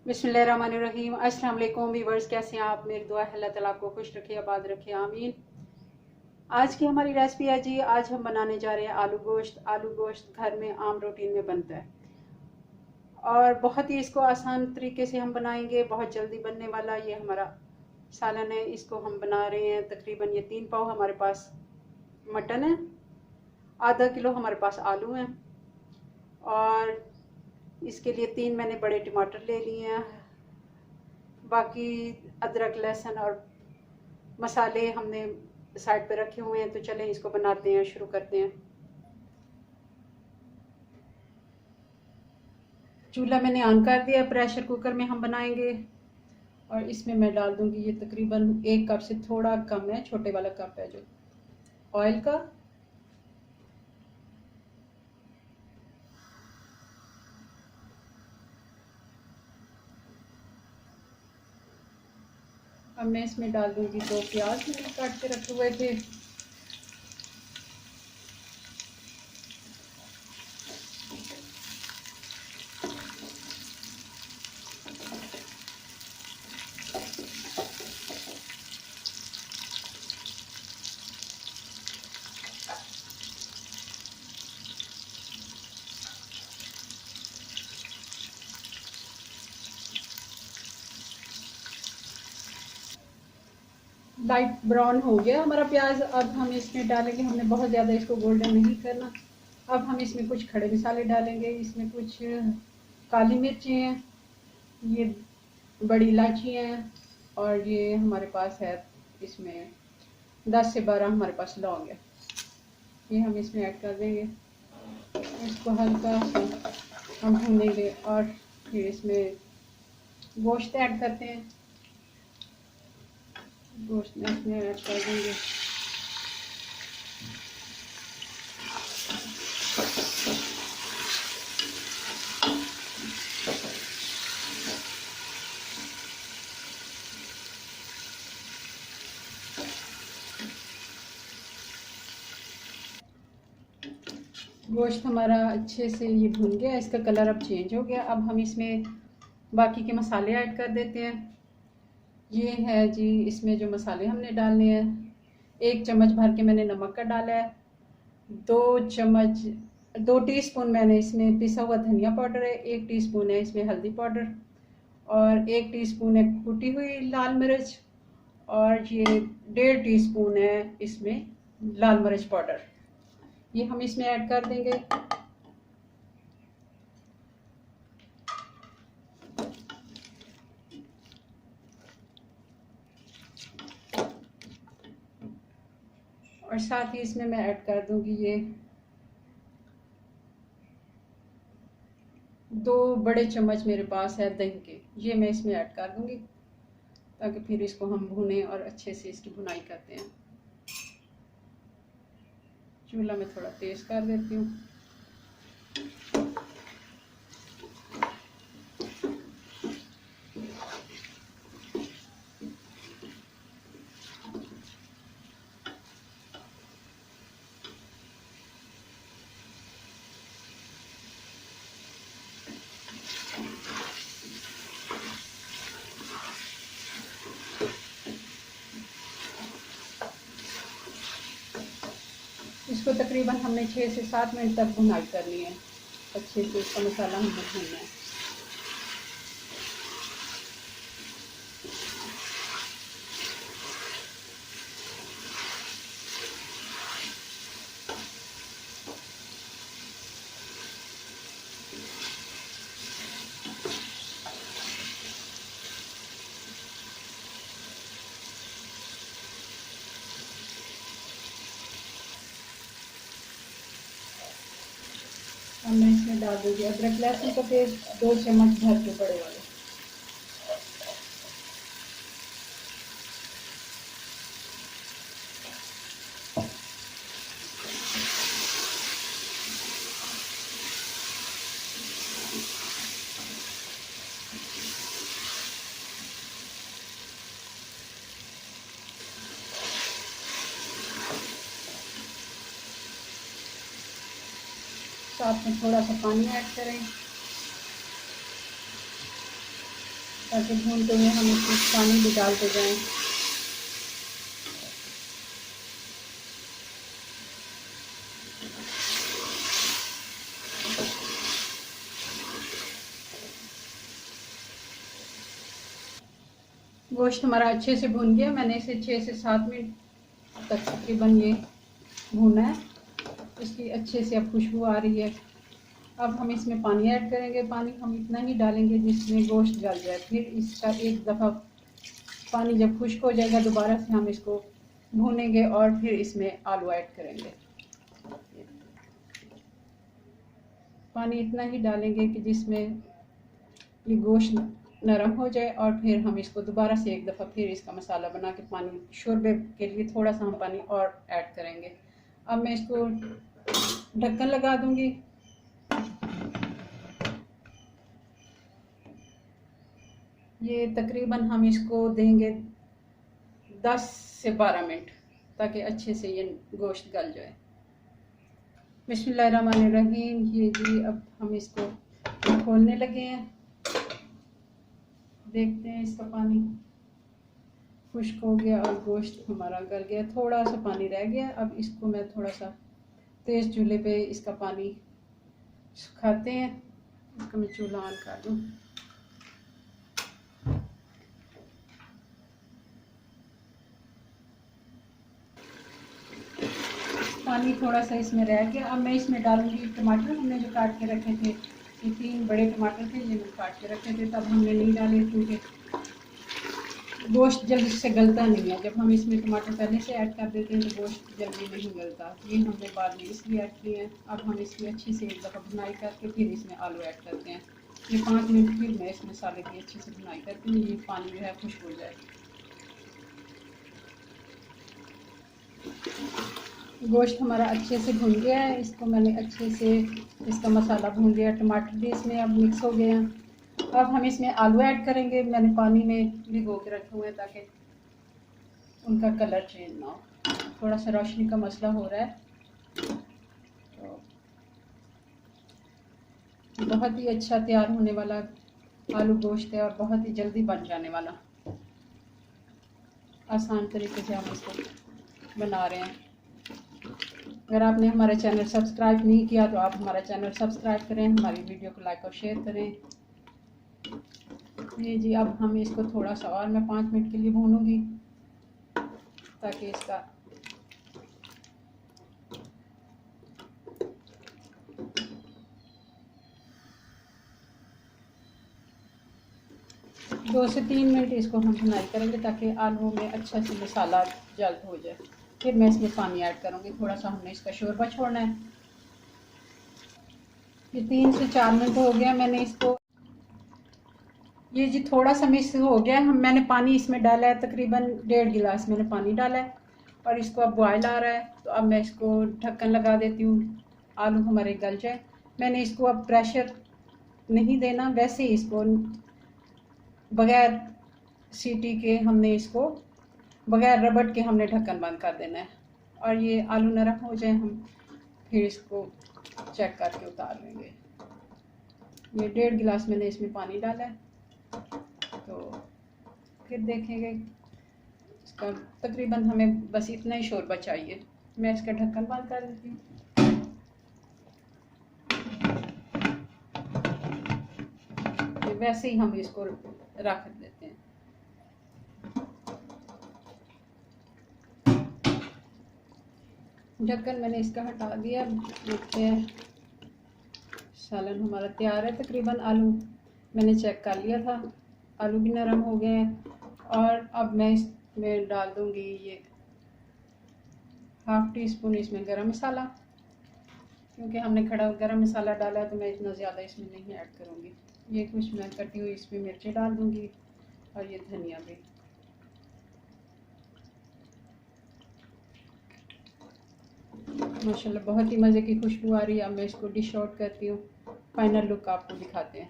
बिस्मिल्लाहिर्रहमानिर्रहीम। अस्सलाम वालेकुम व्यूअर्स, कैसे हैं आप? मेरी दुआ है अल्लाह ताला आपको खुश रखे, आबाद रखे, आमीन। आज की हमारी रेसिपी है जी, आज हम बनाने जा रहे हैं आलू गोश्त। आलू गोश्त घर में आम रूटीन में बनता है और बहुत ही इसको आसान तरीके से हम बनाएंगे, बहुत जल्दी बनने वाला ये हमारा सालन है। इसको हम बना रहे हैं तकरीबन ये 3 पाव हमारे पास मटन है, आधा किलो हमारे पास आलू हैं और इसके लिए 3 मैंने बड़े टमाटर ले लिए हैं। बाकी अदरक लहसुन और मसाले हमने साइड पे रखे हुए हैं। तो चलें इसको बनाते हैं, शुरू करते हैं। चूल्हा मैंने ऑन कर दिया, प्रेशर कुकर में हम बनाएंगे और इसमें मैं डाल दूंगी ये तकरीबन 1 कप से थोड़ा कम है, छोटे वाला कप है जो ऑयल का। अब मैं इसमें डाल दूंगी 2 प्याज मैंने काट के रखे हुए थे। लाइट ब्राउन हो गया हमारा प्याज। अब हम इसमें डालेंगे, हमने बहुत ज़्यादा इसको गोल्डन नहीं करना। अब हम इसमें कुछ खड़े मसाले डालेंगे। इसमें कुछ काली मिर्ची हैं, ये बड़ी इलायची हैं और ये हमारे पास है इसमें 10 से 12 हमारे पास लौंग है। ये हम इसमें ऐड कर देंगे। इसको हल्का सा हम भूनेंगे और फिर इसमें गोश्त ऐड करते हैं। गोश्त में इसमें ऐड कर देंगे। गोश्त हमारा अच्छे से ये भुन गया, इसका कलर अब चेंज हो गया। अब हम इसमें बाकी के मसाले ऐड कर देते हैं। ये है जी, इसमें जो मसाले हमने डालने हैं, 1 चम्मच भर के मैंने नमक का डाला है, 2 टीस्पून मैंने इसमें पिसा हुआ धनिया पाउडर है, 1 टीस्पून है इसमें हल्दी पाउडर और 1 टीस्पून है कुटी हुई लाल मिर्च और ये 1.5 टीस्पून है इसमें लाल मिर्च पाउडर। ये हम इसमें ऐड कर देंगे। और साथ ही इसमें मैं ऐड कर दूंगी ये 2 बड़े चम्मच मेरे पास है दही के, ये मैं इसमें ऐड कर दूंगी ताकि फिर इसको हम भुनें और अच्छे से इसकी भुनाई करते हैं। चूल्हा में थोड़ा तेज कर देती हूँ। इसको तकरीबन हमने 6 से 7 मिनट तक भुनाई करनी है। अच्छे से इसका मसाला हमें भूनना है। अब मैं इसमें डाल दूंगी अदरक लहसुन का पेस्ट, 2 चम्मच भर के बड़े वाले। साथ में थोड़ा सा पानी ऐड करें। ताकि भूनते हुए हम इसमें पानी भी डालते जाएं। गोश्त हमारा अच्छे से भून गया। मैंने इसे 6 से 7 मिनट तक तकरीबन ये भूना है। इसकी अच्छे से अब खुशबू आ रही है। अब हम इसमें पानी ऐड करेंगे। पानी हम इतना ही डालेंगे जिसमें गोश्त गल जाए। फिर इसका एक दफ़ा पानी जब खुश्क हो जाएगा दोबारा से हम इसको भूनेंगे और फिर इसमें आलू ऐड करेंगे। पानी इतना ही डालेंगे कि जिसमें ये गोश्त नरम हो जाए और फिर हम इसको दोबारा से एक दफ़ा फिर इसका मसाला बना के पानी शोरबे के लिए थोड़ा सा हम पानी और ऐड करेंगे। अब मैं इसको ढक्कन लगा दूंगी। ये तकरीबन हम इसको देंगे 10 से 12 मिनट ताकि अच्छे से ये गोश्त गल जाए। बिस्मिल्लाहिर्रहमानिर्रहीम। ये जी अब हम इसको खोलने लगे हैं। देखते हैं इसका पानी खुश्क हो गया और गोश्त हमारा गल गया। थोड़ा सा पानी रह गया। अब इसको मैं थोड़ा सा तेज़ चूल्हे पे इसका पानी सुखाते हैं। इसका मैं चूल्हा ऑन कर दूँ। पानी थोड़ा सा इसमें रह गया। अब मैं इसमें डालूंगी टमाटर। हमने जो काट के रखे थे, ये 3 बड़े टमाटर थे, ये मैंने काट के रखे थे। तब हमने नहीं डाले क्योंकि गोश्त जल्दी से गलता नहीं है। जब हम इसमें टमाटर पहले से ऐड कर देते हैं तो गोश्त जल्दी नहीं गलता। ये हमने बाद में इसलिए ऐड किए हैं। अब हम इसकी अच्छी से एक दफ़ा भुनाई करके फिर इसमें आलू ऐड करते हैं। ये 5 मिनट फिर मैं इस मसाले की अच्छी से भुनाई करती हूँ। ये पानी जो है खुश्क हो जाए। गोश्त हमारा अच्छे से भुन गया है। इसको मैंने अच्छे से इसका मसाला भून लिया। टमाटर भी इसमें अब मिक्स हो गए हैं। अब हम इसमें आलू ऐड करेंगे। मैंने पानी में भिगो के रखे हुए हैं ताकि उनका कलर चेंज ना हो। थोड़ा सा रोशनी का मसला हो रहा है तो बहुत ही अच्छा तैयार होने वाला आलू गोश्त है और बहुत ही जल्दी बन जाने वाला आसान तरीके से हम इसको बना रहे हैं। अगर आपने हमारा चैनल सब्सक्राइब नहीं किया तो आप हमारा चैनल सब्सक्राइब करें, हमारी वीडियो को लाइक और शेयर करें। ये जी अब हम इसको थोड़ा सा और मैं 5 मिनट के लिए भूनूंगी ताकि इसका दो से 3 मिनट इसको हम भुनाई करेंगे ताकि आलू में अच्छा से मसाला जल्द हो जाए। फिर मैं इसमें पानी ऐड करूँगी। थोड़ा सा हमने इसका शोरबा छोड़ना है। ये 3 से 4 मिनट हो गया मैंने इसको। ये जी थोड़ा सा मिक्स हो गया। मैंने पानी इसमें डाला है, तकरीबन 1.5 गिलास मैंने पानी डाला है और इसको अब बॉयल आ रहा है। तो अब मैं इसको ढक्कन लगा देती हूँ, आलू हमारे गल जाए। मैंने इसको अब प्रेशर नहीं देना, वैसे ही इसको बगैर सीटी के हमने इसको बगैर रबड़ के हमने ढक्कन बंद कर देना है। और ये आलू नरम हो जाए हम फिर इसको चेक करके उतार लेंगे। ये 1.5 गिलास मैंने इसमें पानी डाला है तो फिर देखेंगे। इसका तकरीबन हमें बस इतना ही शोरबा चाहिए। मैं इसका ढक्कन बंद कर देती हूँ। वैसे ही हम इसको रख देते हैं। ढक्कन मैंने इसका हटा दिया। देखते हैं सालन हमारा तैयार है। तकरीबन आलू मैंने चेक कर लिया था, आलू भी नरम हो गए हैं। और अब मैं इसमें डाल दूंगी ये 1/2 टीस्पून इसमें गरम मसाला। क्योंकि हमने खड़ा गरम मसाला डाला है तो मैं इतना ज़्यादा इसमें नहीं ऐड करूँगी। ये कुछ मैं कटी हुई इसमें मिर्ची डाल दूँगी और ये धनिया भी। माशाल्लाह बहुत ही मज़े की खुशबू आ रही है। अब मैं इसको डिश आउट करती हूँ। फाइनल लुक आपको दिखाते हैं।